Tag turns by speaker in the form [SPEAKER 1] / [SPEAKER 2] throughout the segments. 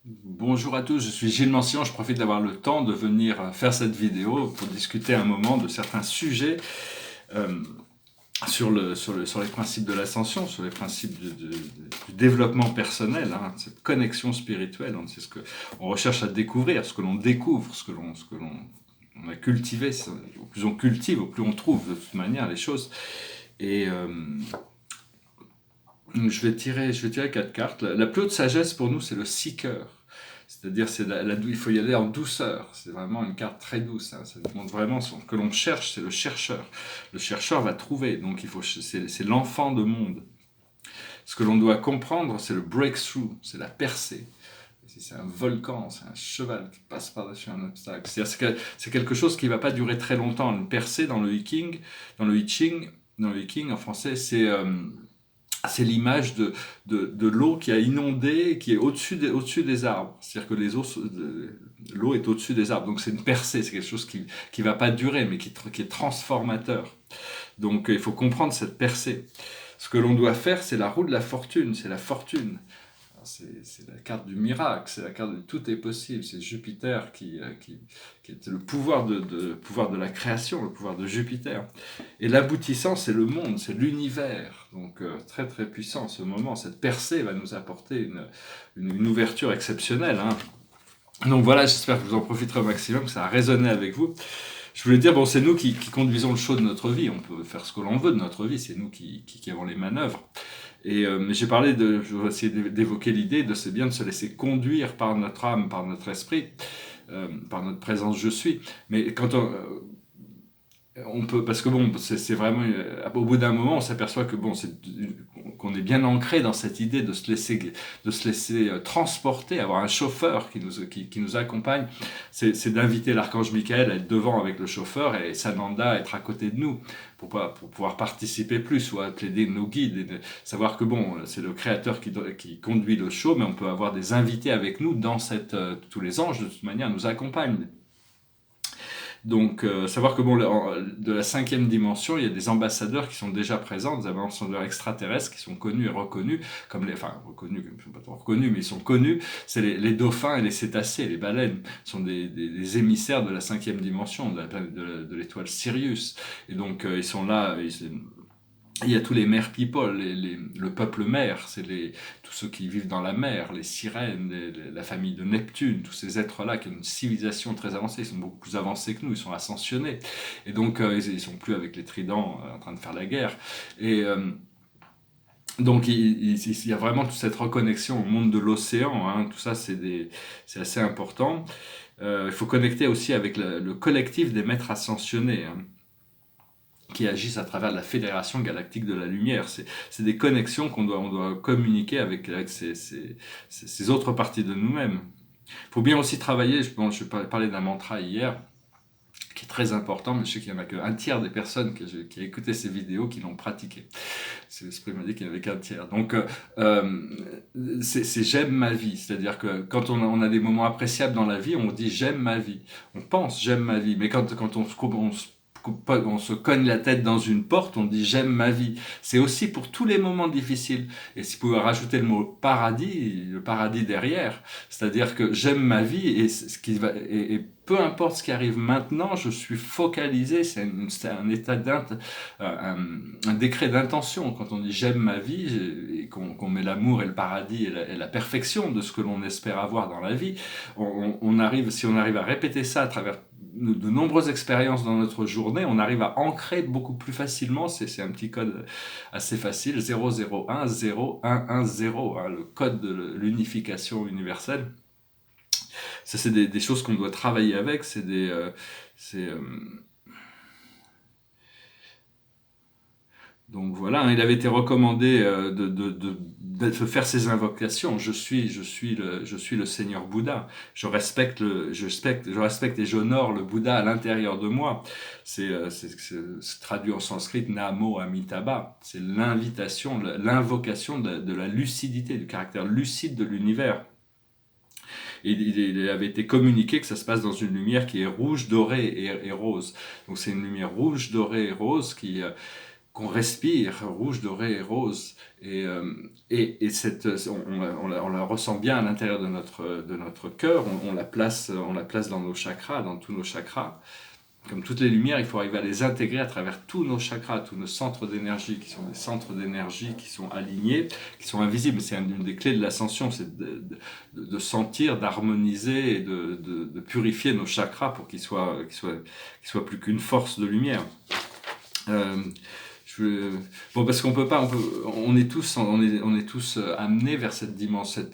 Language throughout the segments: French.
[SPEAKER 1] Bonjour à tous, je suis Gilles Mancian, je profite d'avoir le temps de venir faire cette vidéo pour discuter un moment de certains sujets euh, sur les principes de l'ascension, sur les principes du développement personnel, hein, cette connexion spirituelle. C'est ce qu'on recherche à découvrir, ce que l'on découvre, ce que l'on on a cultivé. Au plus on cultive, au plus on trouve de toute manière les choses. Et je vais tirer quatre cartes. La plus haute sagesse pour nous, c'est le seeker. C'est-à-dire, il faut y aller en douceur. C'est vraiment une carte très douce, hein. Ça montre vraiment ce que l'on cherche, c'est le chercheur. Le chercheur va trouver, donc c'est l'enfant de monde. Ce que l'on doit comprendre, c'est le breakthrough, c'est la percée. C'est un volcan, c'est un cheval qui passe par-dessus un obstacle. C'est quelque chose qui ne va pas durer très longtemps. Une percée dans le hiking, dans le hiking en français, c'est l'image de l'eau qui a inondé, qui est au-dessus des arbres. C'est-à-dire que l'eau est au-dessus des arbres. Donc c'est une percée, c'est quelque chose qui ne va pas durer, mais qui est transformateur. Donc il faut comprendre cette percée. Ce que l'on doit faire, c'est la roue de la fortune, c'est la fortune. C'est la carte du miracle, c'est la carte de tout est possible, c'est Jupiter qui est le pouvoir de la création, le pouvoir de Jupiter. Et l'aboutissant, c'est le monde, c'est l'univers. Donc très très puissant ce moment, cette percée va nous apporter une ouverture exceptionnelle, hein. Donc voilà, j'espère que vous en profiterez au maximum, que ça a résonné avec vous. Je voulais dire, bon, c'est nous qui conduisons le show de notre vie, on peut faire ce que l'on veut de notre vie, c'est nous qui avons les manœuvres. Mais j'ai parlé je vais essayer d'évoquer l'idée de c'est bien de se laisser conduire par notre âme, par notre esprit, par notre présence je suis. Mais quand on peut, parce que bon, c'est vraiment, au bout d'un moment, on s'aperçoit que bon, qu'on est bien ancré dans cette idée de se laisser transporter, avoir un chauffeur qui nous accompagne. C'est d'inviter l'archange Michael à être devant avec le chauffeur et Sananda à être à côté de nous pour pouvoir participer plus ou à aider nos guides et de savoir que bon, c'est le créateur qui conduit le show, mais on peut avoir des invités avec nous dans tous les anges de toute manière nous accompagnent. Donc, savoir que bon, de la cinquième dimension, il y a des ambassadeurs qui sont déjà présents, des ambassadeurs extraterrestres qui sont connus et reconnus, enfin reconnus, ils ne sont pas trop reconnus, mais ils sont connus. C'est les dauphins et les cétacés, les baleines, sont des émissaires de la cinquième dimension, de l'étoile Sirius. Et donc, ils sont là. Il y a tous les mer people, le peuple mer, tous ceux qui vivent dans la mer, les sirènes, la famille de Neptune, tous ces êtres-là qui ont une civilisation très avancée, ils sont beaucoup plus avancés que nous, ils sont ascensionnés. Et donc, ils sont plus avec les tridents en train de faire la guerre. Et donc, il y a vraiment toute cette reconnexion au monde de l'océan, hein. Tout ça, c'est assez important. Il faut connecter aussi avec le collectif des maîtres ascensionnés, hein, qui agissent à travers la Fédération Galactique de la Lumière. C'est des connexions on doit communiquer avec ces autres parties de nous-mêmes. Il faut bien aussi travailler, je parlais d'un mantra hier, qui est très important, mais je sais qu'il n'y en a qu'un tiers des personnes qui ont écouté ces vidéos qui l'ont pratiqué. L'esprit m'a dit qu'il n'y en avait qu'un tiers. Donc, c'est j'aime ma vie. C'est-à-dire que quand on a des moments appréciables dans la vie, on dit j'aime ma vie. On pense j'aime ma vie. Mais quand on se cogne la tête dans une porte, on dit j'aime ma vie. C'est aussi pour tous les moments difficiles. Et si vous pouvez rajouter le mot paradis, le paradis derrière, c'est-à-dire que j'aime ma vie et peu importe ce qui arrive maintenant, je suis focalisé, c'est un état un décret d'intention. Quand on dit j'aime ma vie et qu'on met l'amour et le paradis et la perfection de ce que l'on espère avoir dans la vie, si on arrive à répéter ça à travers de nombreuses expériences dans notre journée, on arrive à ancrer beaucoup plus facilement, c'est un petit code assez facile, 001 0110, hein, le code de l'unification universelle. Ça, c'est des choses qu'on doit travailler avec, c'est, donc voilà, hein, il avait été recommandé de faire ces invocations. Je suis le Seigneur Bouddha. Je respecte et j'honore le Bouddha à l'intérieur de moi. C'est traduit en sanskrit Namo Amitabha. C'est l'invitation, l'invocation de la lucidité, du caractère lucide de l'univers. Et il avait été communiqué que ça se passe dans une lumière qui est rouge, dorée et rose. Donc c'est une lumière rouge, dorée et rose qu'on respire, rouge, doré et rose. Et on la ressent bien à l'intérieur de notre cœur, on la place dans nos chakras, dans tous nos chakras. Comme toutes les lumières, il faut arriver à les intégrer à travers tous nos chakras, tous nos centres d'énergie, qui sont des centres d'énergie qui sont alignés, qui sont invisibles. C'est une des clés de l'ascension, c'est de sentir, d'harmoniser et de purifier nos chakras pour qu'ils soient plus qu'une force de lumière. Bon, parce qu'on peut pas, on est tous amenés vers cette dimension.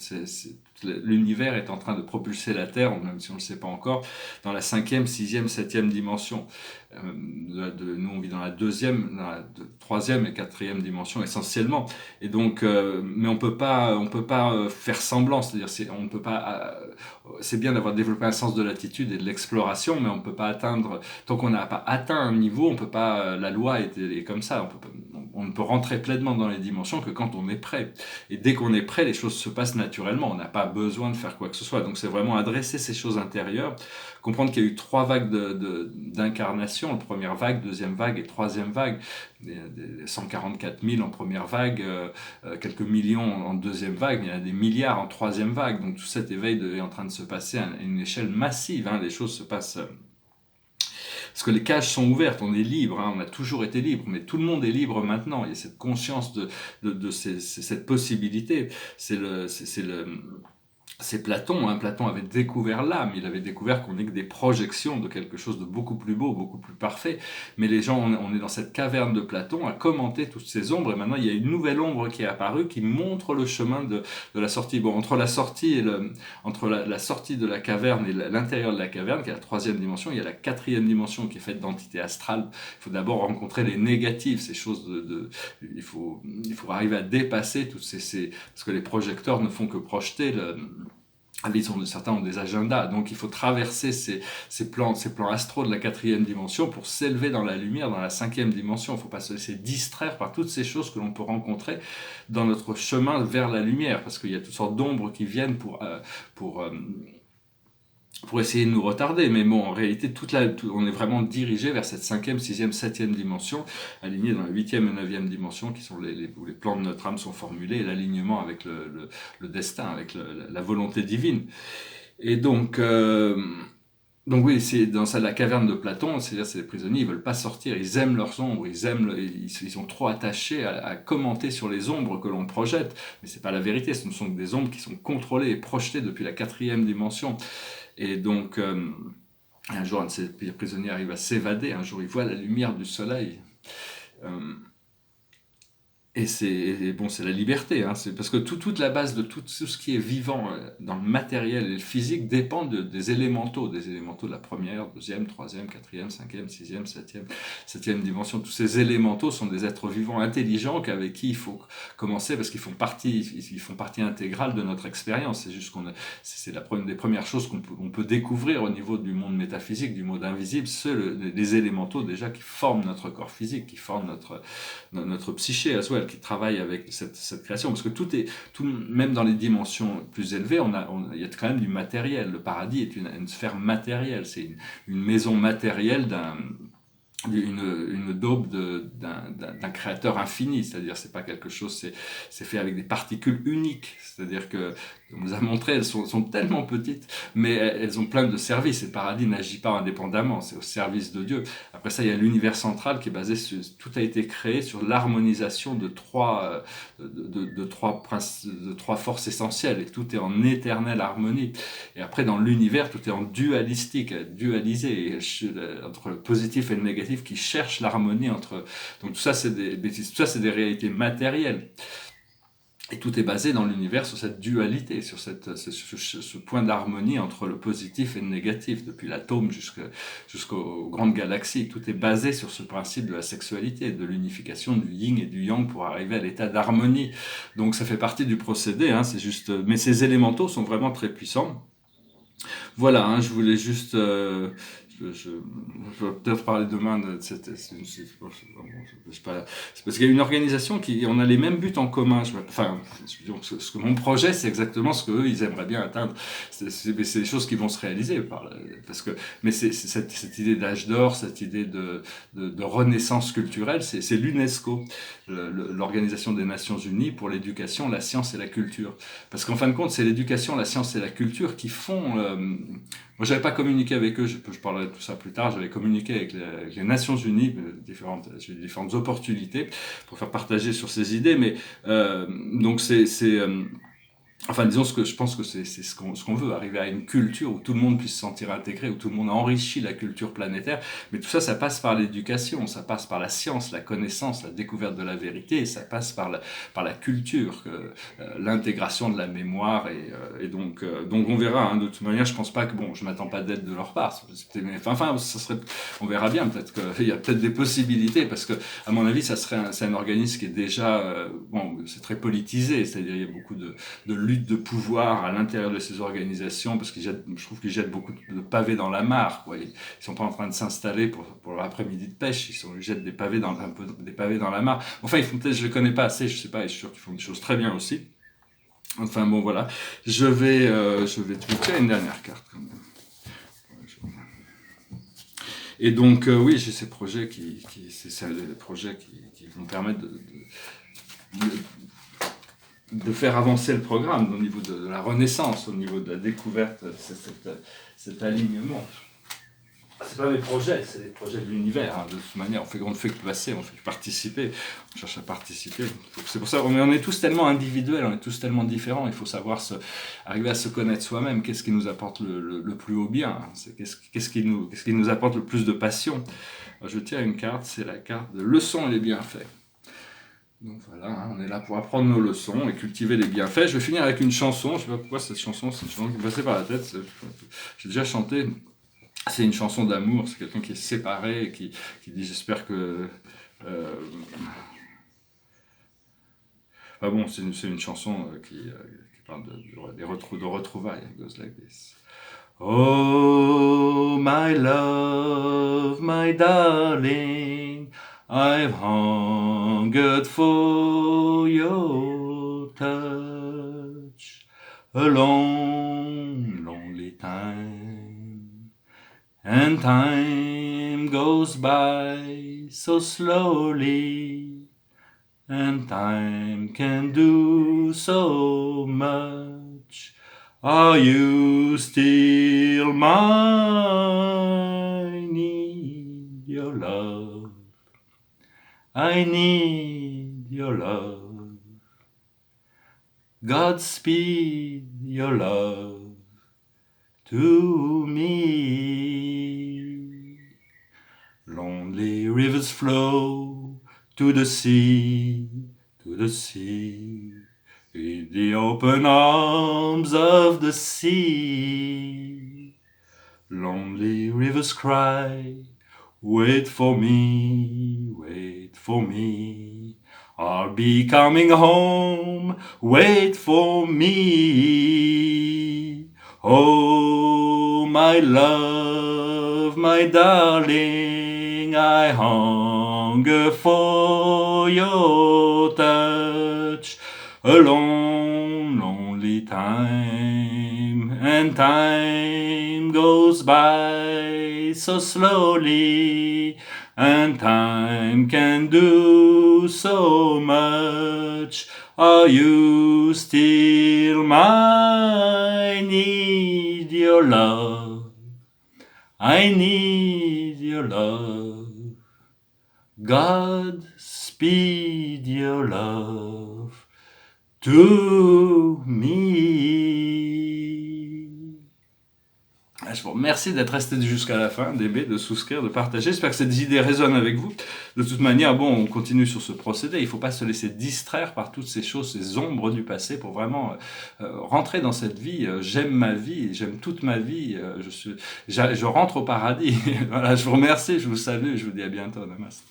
[SPEAKER 1] L'univers est en train de propulser la Terre, même si on ne le sait pas encore, dans la 5e, 6e, 7e dimension. Nous, on vit dans la 2e, dans la 3e et 4e dimension essentiellement. Et donc, mais on peut pas faire semblant. C'est-à-dire, on peut pas. C'est bien d'avoir développé un sens de l'attitude et de l'exploration, mais on peut pas atteindre. Tant qu'on n'a pas atteint un niveau, on peut pas. La loi est comme ça. On ne peut rentrer pleinement dans les dimensions que quand on est prêt. Et dès qu'on est prêt, les choses se passent naturellement. On n'a pas besoin de faire quoi que ce soit. Donc c'est vraiment adresser ces choses intérieures, comprendre qu'il y a eu 3 vagues d'incarnation, la première vague, deuxième vague et troisième vague, 144 000 en première vague, quelques millions en deuxième vague, il y en a des milliards en troisième vague. Donc tout cet éveil est en train de se passer à une échelle massive. Les choses se passent... Parce que les cages sont ouvertes, on est libre, on a toujours été libre, mais tout le monde est libre maintenant. Il y a cette conscience de cette possibilité. C'est Platon, Platon avait découvert l'âme, il avait découvert qu'on n'est que des projections de quelque chose de beaucoup plus beau, beaucoup plus parfait, mais les gens, on est dans cette caverne de Platon à commenter toutes ces ombres, et maintenant il y a une nouvelle ombre qui est apparue, qui montre le chemin de la sortie. Bon, entre la sortie et entre la sortie de la caverne et l'intérieur de la caverne, qui est la 3e dimension, il y a la 4e dimension qui est faite d'entités astrales. Il faut d'abord rencontrer les négatives, ces choses il faut arriver à dépasser toutes parce que les projecteurs ne font que projeter certains ont des agendas, donc il faut traverser ces plans astraux de la 4e dimension pour s'élever dans la lumière, dans la 5e dimension. Il ne faut pas se laisser distraire par toutes ces choses que l'on peut rencontrer dans notre chemin vers la lumière, parce qu'il y a toutes sortes d'ombres qui viennent pour essayer de nous retarder, mais bon, en réalité, on est vraiment dirigé vers cette 5e, 6e, 7e dimension, alignée dans la 8e et 9e dimension, qui sont où les plans de notre âme sont formulés, et l'alignement avec le destin, avec la volonté divine. Et donc oui, c'est dans la caverne de Platon, c'est-à-dire c'est les prisonniers, ils veulent pas sortir, ils aiment leurs ombres, ils sont trop attachés à commenter sur les ombres que l'on projette, mais c'est pas la vérité, ce ne sont que des ombres qui sont contrôlées et projetées depuis la 4e dimension. Et donc, un jour, un de ces prisonniers arrive à s'évader, un jour il voit la lumière du soleil. Et c'est la liberté, c'est parce que toute la base de tout ce qui est vivant dans le matériel et le physique dépend des élémentaux de la 1e, 2e, 3e, 4e, 5e, 6e, 7e dimension. Tous ces élémentaux sont des êtres vivants intelligents avec qui il faut commencer parce qu'ils font partie intégrale de notre expérience. C'est juste c'est une des premières choses qu'on peut découvrir au niveau du monde métaphysique, du monde invisible, c'est les élémentaux déjà qui forment notre corps physique, qui forment notre psyché à soi, qui travaille avec cette création, parce que même dans les dimensions plus élevées, il y a quand même du matériel. Le paradis est une sphère matérielle, c'est une maison matérielle une daube d'un créateur infini, c'est-à-dire c'est pas quelque chose, c'est fait avec des particules uniques, c'est-à-dire que on nous a montré, elles sont tellement petites, mais elles ont plein de services. Et le paradis n'agit pas indépendamment, c'est au service de Dieu. Après ça, il y a l'univers central qui est basé sur, tout a été créé sur l'harmonisation de trois forces essentielles, et tout est en éternelle harmonie. Et après, dans l'univers, tout est en dualistique, dualisé, entre le positif et le négatif, qui cherche l'harmonie entre. Donc tout ça, c'est des réalités matérielles. Et tout est basé dans l'univers sur cette dualité, sur ce point d'harmonie entre le positif et le négatif, depuis l'atome jusqu'aux grandes galaxies. Tout est basé sur ce principe de la sexualité, de l'unification du yin et du yang pour arriver à l'état d'harmonie. Donc ça fait partie du procédé, c'est juste. Mais ces élémentaux sont vraiment très puissants. Voilà, je voulais juste je vais peut-être parler demain de cette... Je sais pas, c'est parce qu'il y a une organisation qui... On a les mêmes buts en commun. Enfin, ce que mon projet, c'est exactement ce qu'eux, ils aimeraient bien atteindre. C'est des choses qui vont se réaliser. Parce que, mais c'est cette idée d'âge d'or, cette idée de renaissance culturelle, c'est l'UNESCO, l'Organisation des Nations Unies pour l'éducation, la science et la culture. Parce qu'en fin de compte, c'est l'éducation, la science et la culture qui font... Moi, j'avais pas communiqué avec eux, je parlerai de tout ça plus tard, j'avais communiqué avec les Nations Unies, j'ai eu différentes opportunités pour faire partager sur ces idées, mais donc enfin, disons ce que je pense que c'est ce qu'on veut, arriver à une culture où tout le monde puisse se sentir intégré, où tout le monde enrichit la culture planétaire. Mais tout ça, ça passe par l'éducation, ça passe par la science, la connaissance, la découverte de la vérité, et ça passe par la culture, l'intégration de la mémoire, et donc on verra. Hein, de toute manière, je pense pas que je m'attends pas d'aide de leur part. Enfin, ça serait, on verra bien. Peut-être qu'il y a peut-être des possibilités, parce que à mon avis, c'est un organisme qui est déjà c'est très politisé, c'est-à-dire il y a beaucoup de lutte de pouvoir à l'intérieur de ces organisations, parce que je trouve qu'ils jettent beaucoup de pavés dans la mare, quoi. Ils sont pas en train de s'installer pour l'après-midi de pêche, ils jettent des pavés dans la mare. Enfin, ils font peut-être, je les connais pas assez, je sais pas, et je suis sûr qu'ils font des choses très bien aussi. Enfin bon, voilà. Je vais tweeter une dernière carte quand même. Et donc oui, j'ai ces projets c'est des projets qui vont permettre de faire avancer le programme au niveau de la renaissance, au niveau de la découverte, cet alignement. C'est pas mes projets, c'est les projets de l'univers. Hein. De toute manière, on ne fait que passer, on fait que participer, on cherche à participer. C'est pour ça, on est tous tellement individuels, on est tous tellement différents. Il faut savoir arriver à se connaître soi-même. Qu'est-ce qui nous apporte le plus haut bien, hein. Qu'est-ce qui nous apporte le plus de passion. Alors, je tire une carte, c'est la carte de leçons et les bienfaits. Donc voilà, hein, on est là pour apprendre nos leçons et cultiver les bienfaits. Je vais finir avec une chanson, je sais pas pourquoi cette chanson, c'est une chanson qui me passait par la tête, j'ai déjà chanté. C'est une chanson d'amour, c'est quelqu'un qui est séparé et qui dit j'espère que... bon, c'est une chanson qui parle de retrouvailles. It goes like this. Oh, my love, my darling, I've hungered for your touch a long, lonely time, and time goes by so slowly, and time can do so much. Are you still mine? I need your love. I need your love. Godspeed your love to me. Lonely rivers flow to the sea, in the open arms of the sea. Lonely rivers cry, wait for me, wait for me. I'll be coming home, wait for me. Oh, my love, my darling, I hunger for your touch. A long, lonely time, and time goes by so slowly, and time can do so much. Are you still mine? I need your love. I need your love. God speed your love to me. Je vous remercie d'être resté jusqu'à la fin, d'aimer, de souscrire, de partager. J'espère que ces idées résonnent avec vous. De toute manière, on continue sur ce procédé. Il ne faut pas se laisser distraire par toutes ces choses, ces ombres du passé pour vraiment rentrer dans cette vie. J'aime ma vie, j'aime toute ma vie. Je rentre au paradis. Voilà, je vous remercie, je vous salue, je vous dis à bientôt. Namaste.